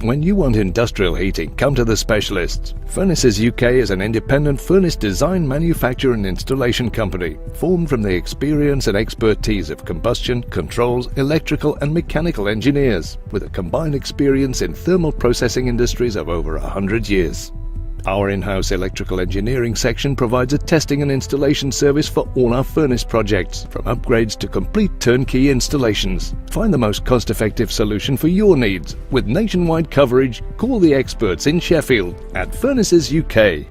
When you want industrial heating, come to the specialists. Furnaces UK is an independent furnace design, manufacture and installation company formed from the experience and expertise of combustion, controls, electrical and mechanical engineers with a combined experience in thermal processing industries of over 100 years. Our in-house electrical engineering section provides a testing and installation service for all our furnace projects, from upgrades to complete turnkey installations. Find the most cost-effective solution for your needs. With nationwide coverage, call the experts in Sheffield at Furnaces UK.